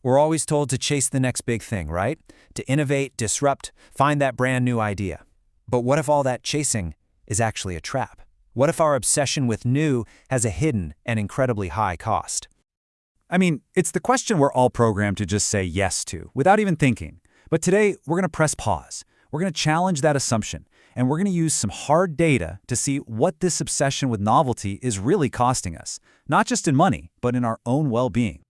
We're always told to chase the next big thing, right? To innovate, disrupt, find that brand new idea. But what if all that chasing is actually a trap? What if our obsession with new has a hidden and incredibly high cost? I mean, it's the question we're all programmed to just say yes to, without even thinking. But today, we're going to press pause. We're going to challenge that assumption, and we're going to use some hard data to see what this obsession with novelty is really costing us, not just in money, but in our own well-being.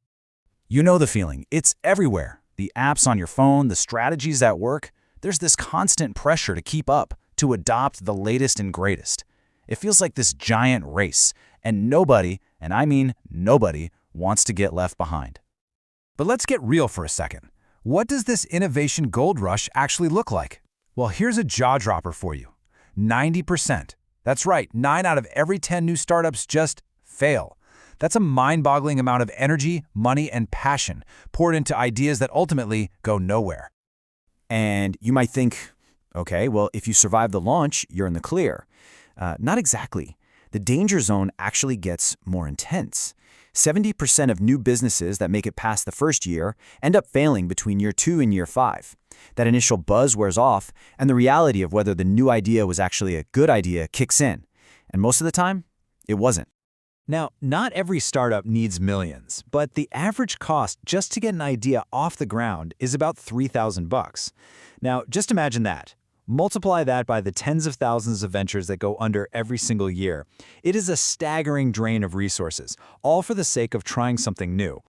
You know the feeling. It's everywhere. The apps on your phone, the strategies at work. There's this constant pressure to keep up, to adopt the latest and greatest. It feels like this giant race, and nobody, and I mean nobody, wants to get left behind. But let's get real for a second. What does this innovation gold rush actually look like? Well, here's a jaw-dropper for you. 90%. That's right, 9 out of every 10 new startups just fail. That's a mind-boggling amount of energy, money, and passion poured into ideas that ultimately go nowhere. And you might think, okay, well, if you survive the launch, you're in the clear. Not exactly. The danger zone actually gets more intense. 70% of new businesses that make it past the first year end up failing between year 2 and year 5. That initial buzz wears off, and the reality of whether the new idea was actually a good idea kicks in. And most of the time, it wasn't. Now, not every startup needs millions, but the average cost just to get an idea off the ground is about $3,000. Now, just imagine that. Multiply that by the tens of thousands of ventures that go under every single year. It is a staggering drain of resources, all for the sake of trying something new.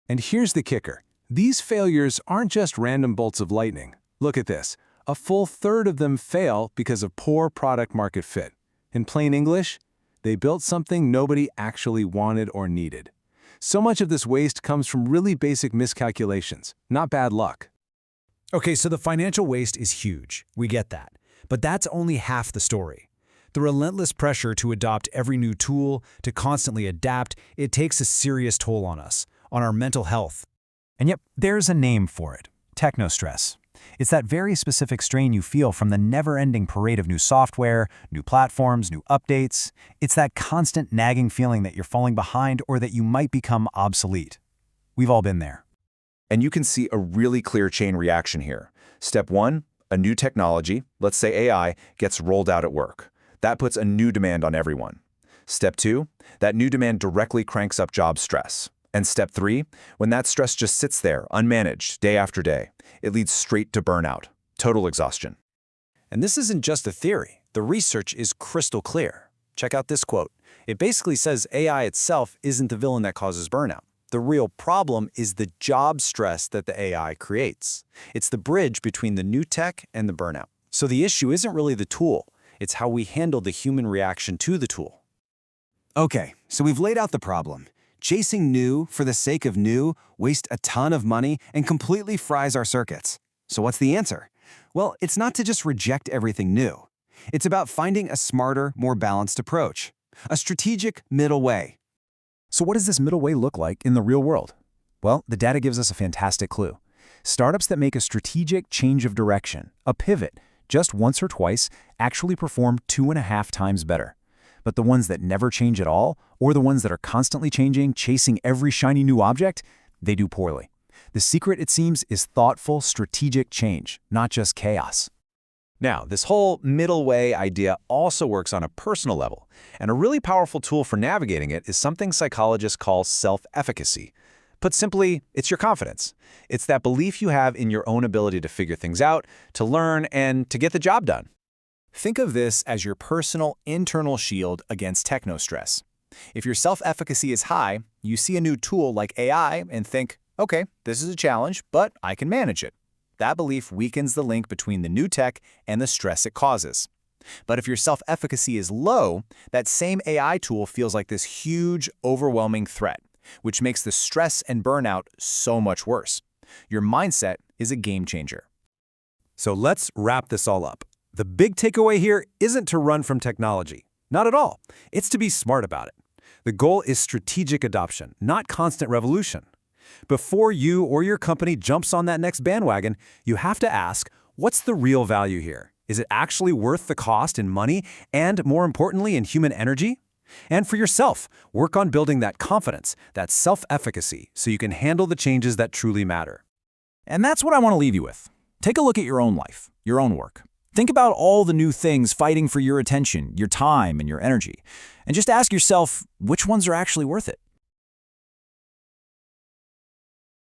And here's the kicker. These failures aren't just random bolts of lightning. Look at this. A full third of them fail because of poor product-market fit. In plain English, they built something nobody actually wanted or needed. So much of this waste comes from really basic miscalculations, not bad luck. Okay, so the financial waste is huge. We get that. But that's only half the story. The relentless pressure to adopt every new tool, to constantly adapt, it takes a serious toll on us, on our mental health. And yep, there's a name for it. Technostress. It's that very specific strain you feel from the never-ending parade of new software, new platforms, new updates. It's that constant nagging feeling that you're falling behind or that you might become obsolete. We've all been there. And you can see a really clear chain reaction here. Step 1, a new technology, let's say AI, gets rolled out at work. That puts a new demand on everyone. Step 2, that new demand directly cranks up job stress. And step 3, when that stress just sits there, unmanaged, day after day, it leads straight to burnout, total exhaustion. And this isn't just a theory. The research is crystal clear. Check out this quote. It basically says AI itself isn't the villain that causes burnout. The real problem is the job stress that the AI creates. It's the bridge between the new tech and the burnout. So the issue isn't really the tool. It's how we handle the human reaction to the tool. Okay, so we've laid out the problem. Chasing new for the sake of new wastes a ton of money and completely fries our circuits. So what's the answer? Well, it's not to just reject everything new. It's about finding a smarter, more balanced approach. A strategic middle way. So what does this middle way look like in the real world? Well, the data gives us a fantastic clue. Startups that make a strategic change of direction, a pivot, just once or twice, actually perform 2.5 times better. But the ones that never change at all, or the ones that are constantly changing, chasing every shiny new object, they do poorly. The secret, it seems, is thoughtful, strategic change, not just chaos. Now, this whole middle way idea also works on a personal level, and a really powerful tool for navigating it is something psychologists call self-efficacy. Put simply, it's your confidence. It's that belief you have in your own ability to figure things out, to learn, and to get the job done. Think of this as your personal internal shield against technostress. If your self-efficacy is high, you see a new tool like AI and think, okay, this is a challenge, but I can manage it. That belief weakens the link between the new tech and the stress it causes. But if your self-efficacy is low, that same AI tool feels like this huge, overwhelming threat, which makes the stress and burnout so much worse. Your mindset is a game changer. So let's wrap this all up. The big takeaway here isn't to run from technology. Not at all. It's to be smart about it. The goal is strategic adoption, not constant revolution. Before you or your company jumps on that next bandwagon, you have to ask, what's the real value here? Is it actually worth the cost in money and, more importantly, in human energy? And for yourself, work on building that confidence, that self-efficacy, so you can handle the changes that truly matter. And that's what I want to leave you with. Take a look at your own life, your own work. Think about all the new things fighting for your attention, your time, and your energy. And just ask yourself, which ones are actually worth it?